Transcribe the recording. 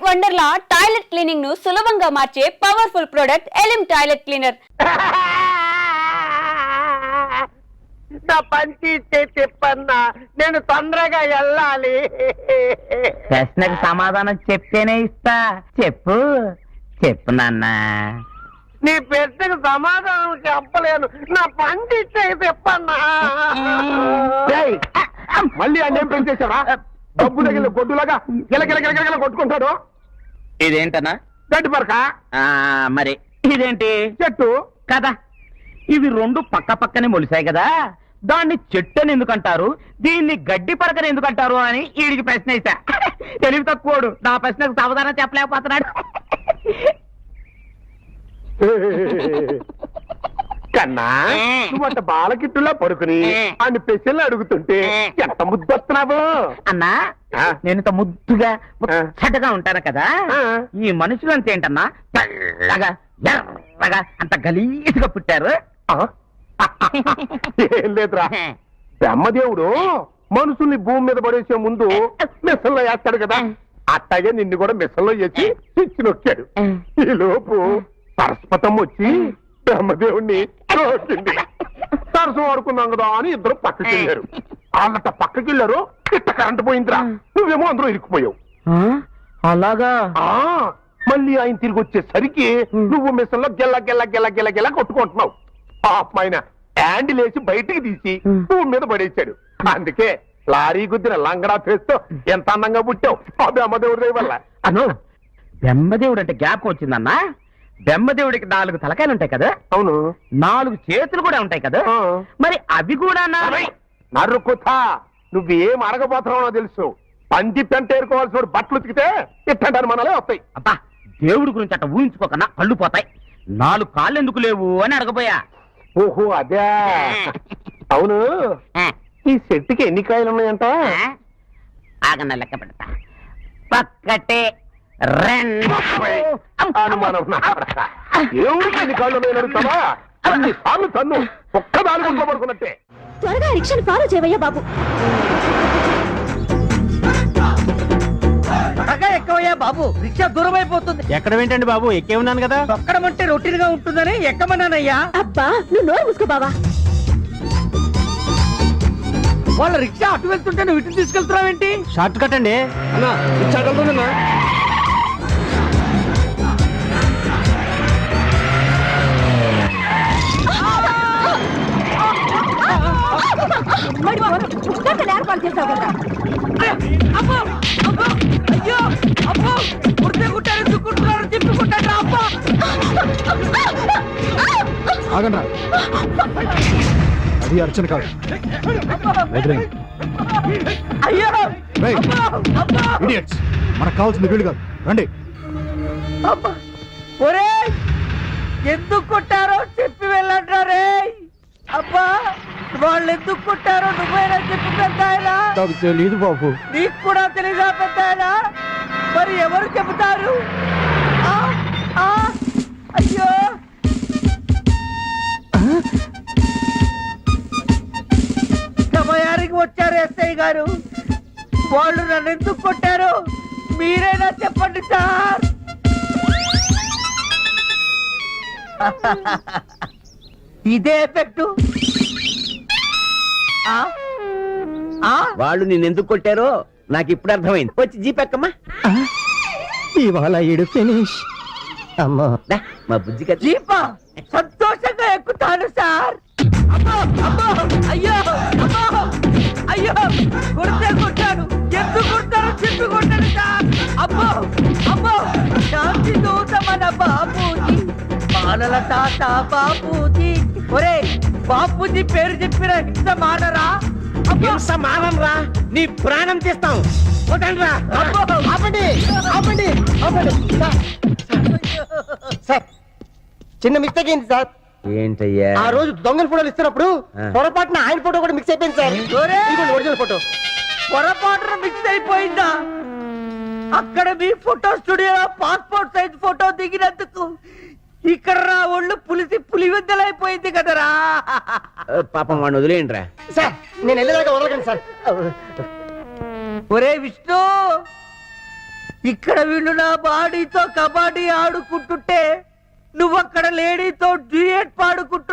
Wonderla toilet cleaning ను సులభంగా మార్చే పవర్ఫుల్ ప్రొడక్ట్ ఎలిమ్ టాయిలెట్ క్లీనర్. నా పంచి చెప్పన్నా, నేను తొందరగా వెళ్ళాలి. ప్రశ్నకు సమాధానం చెప్తేనే ఇస్తా. చెప్పు చెప్పు నాన్న. నీ ప్రశ్నకు సమాధానం చెప్పలేను. నా పంచి చెప్పన్నా. మళ్ళీ అన్నేం పెంచేశారా? డబ్బు దగ్గర గొడ్డులాగా గిలగిలగిలగిల కొట్టుకుంటాడు. ఇదేంటన్నా? గడ్డి పరక. మరి ఇదేంటి? చెట్టు కదా. ఇవి రెండు పక్క పక్కనే మొలిసాయి కదా, దాన్ని చెట్టు అని ఎందుకంటారు, దీన్ని గడ్డి పరకని ఎందుకంటారు అని వీడికి ప్రశ్న వేసా. తెలివి తక్కువడు నా ప్రశ్నకు సమాధానం చెప్పలేకపోతున్నాడు. కన్నా నువ్వు బాలకిట్టులా పడుకుని ఆయన పెసలు అడుగుతుంటే ఎంత ముద్దొస్తున్నావు అన్నా. నేను ఇంత ముద్దుగా ముచ్చటగా ఉంటాను కదా, ఈ మనుషులు అంతేంటన్నా తెల్లగా ఎర్రగా అంత గలీజ్గా పుట్టారు. ఏం లేదురా, బ్రహ్మదేవుడు మనుషుల్ని భూమి మీద పడేసే ముందు మిషన్లో వేస్తాడు కదా, అట్టాగే నిన్ను కూడా మిషన్లో వేసి స్విచ్ నొక్కాడు. ఈ లోపు సరస్వతం వచ్చి బ్రహ్మదేవుణ్ణి నొక్కింది. సరసం ఆడుకున్నాం కదా అని ఇద్దరు పక్కకి వెళ్ళారు. వాళ్ళట పక్కకి వెళ్ళారు, ఇట్ట కరెంట్ పోయిందిరా, నువ్వేమో అందరూ ఇరుక్కుపోయావు. అలాగా? మళ్ళీ ఆయన తిరిగి వచ్చేసరికి నువ్వు మిషన్లో గెల్ల గెల్ల గెల్ల గెల్ల గెల్ల కొట్టుకుంటున్నావు. ఆయన హ్యాండిల్ వేసి బయటికి తీసి భూమి మీద పడేశాడు. అందుకే లారీ గుద్దిన లంగడా ఫేస్తో ఎంత అందంగా పుట్టావు ఆ బ్రహ్మదేవుడి వల్ల. అను, బ్రహ్మదేవుడు అంటే జ్ఞాపకం వచ్చిందన్నా. బ్రహ్మదేవుడికి 4 తలకాయలు ఉంటాయి కదా. అవును. 4 చేతులు కూడా ఉంటాయి కదా, మరి అవి కూడా నరుకుతా. నువ్వేం అడగబోతున్నావో తెలుసు. పంది పెంట ఏరుకోవాల్సిన బట్టలు ఉతికితే ఇట్టంటారు మనలే వస్తాయి. అబ్బా, దేవుడి గురించి అట్ట ఊహించుకోకన్నా కళ్ళు పోతాయి. 4 కాళ్ళు ఎందుకు లేవు అని అడగబోయా. ఓహో అదే. అవును, ఈ చెట్టుకి ఎన్ని కాయలు ఉన్నాయంట? ఆగన్న లెక్క పెడతా. పక్కటే 2 అనుమానం. దేవుడికి ఎన్ని కాళ్ళు ఉన్నాయని అడుగుతావా? అన్ని సార్లు తన్ను ఒక్కదాని గుంట్లో పడుకున్నట్టే. త్వరగా రిక్షను ఫాలో చేయవయ్యా బాబు. ఎక్కవయ్యా బాబు, రిక్షా దూరం అయిపోతుంది. ఎక్కడ ఏంటండి బాబు, ఎక్కే ఉన్నాను కదా. తొక్కడమంటే రొటీన్ గా ఉంటుందని ఎక్కమన్నానయ్యా. అబ్బా నువ్వు నోరు మూసుకో బావా. వాళ్ళ రిక్షా అటు వెళ్తుంటే నువ్వు ఇటు తీసుకెళ్తున్నావేంటి? షార్ట్ కట్ అండి. ఏర్పాటు చేసావు కదా. అబ్బో అబ్బో, అయ్యో అబ్బో, కుడితే కుట్టారు చుక్కుంటున్నారు, తిప్పుకుంటారు. అబ్బా ఆగండ్రా, అది అర్చన కాదు. అయ్యో ఇడియట్స్, మనకు కావాల్సింది వీళ్ళు కాదు, రండి. అబ్బా, ఒరే ఎందుకు కొట్టారో చెప్పి వెళ్ళంటారే. అబ్బా, వాళ్ళు ఎందుకు కొట్టారో నువ్వైనా చెప్పి పెద్దాయనా. నాకు తెలీదు బాబు. నీకు కూడా తెలీదా పెద్దాయనా? మరి ఎవరు చెబుతారు? అయ్యో సమయానికి వచ్చారు ఎస్ఐ గారు. వాళ్ళు నన్ను ఎందుకు కొట్టారు మీరైనా చెప్పండి సార్. ఇదే పెట్టు. వాళ్ళు నిన్నెందుకు కొట్టారో నాకు ఇప్పుడు అర్థమైంది. వచ్చి జీపెక్కమ్మా. ఇవాళ ఇడు ఫినిష్. అమ్మా, మా బుజ్జి కదా. జీపా సంతోషంగా ఎక్కుతాను సార్. అమ్మో అమ్మో, అయ్యో అమ్మో, అయ్యో కొడితే కొట్టాను. ఎందుకు కొడతారో చెప్పి కొట్టాను సార్. అమ్మో అమ్మో, శాంతి దూత మన బాపూజీ, బాలల తాత బాపూజీ. ఒరే బాపూజీ పేరు చెప్పిన హింస మానరా? హింస మానంరా, నీ ప్రాణం తీస్తాం. ఆపండి ఆపండి ఆపండి. సార్, చిన్న మిస్టేక్ అయింది సార్. ఏంటయ్యా? ఆ రోజు దొంగల ఫోటోలు ఇస్తున్నప్పుడు పొరపాటున ఆయన ఫోటో కూడా మిక్స్ అయిపోయింది సార్. ఒరిజినల్ ఫోటో పొరపాటున మిక్స్ అయిపోయిందా? అక్కడ మీ ఫోటో స్టూడియోలో పాస్పోర్ట్ సైజ్ ఫోటో దిగినందుకు ఇక్కడ రా ఒళ్ళు పులివెద్దలైపోయింది కదరా. పాపం వాడిని వదిలేయండిరా. సార్, నేను వెళ్ళేదాకా వదలకండి సార్. ఒరే విష్ణు, ఇక్కడ వీళ్ళు నా బాడీతో కబడ్డీ ఆడుకుంటుంటే నువ్వక్కడ లేడీతో డ్యూయట్ పాడుకుంటూ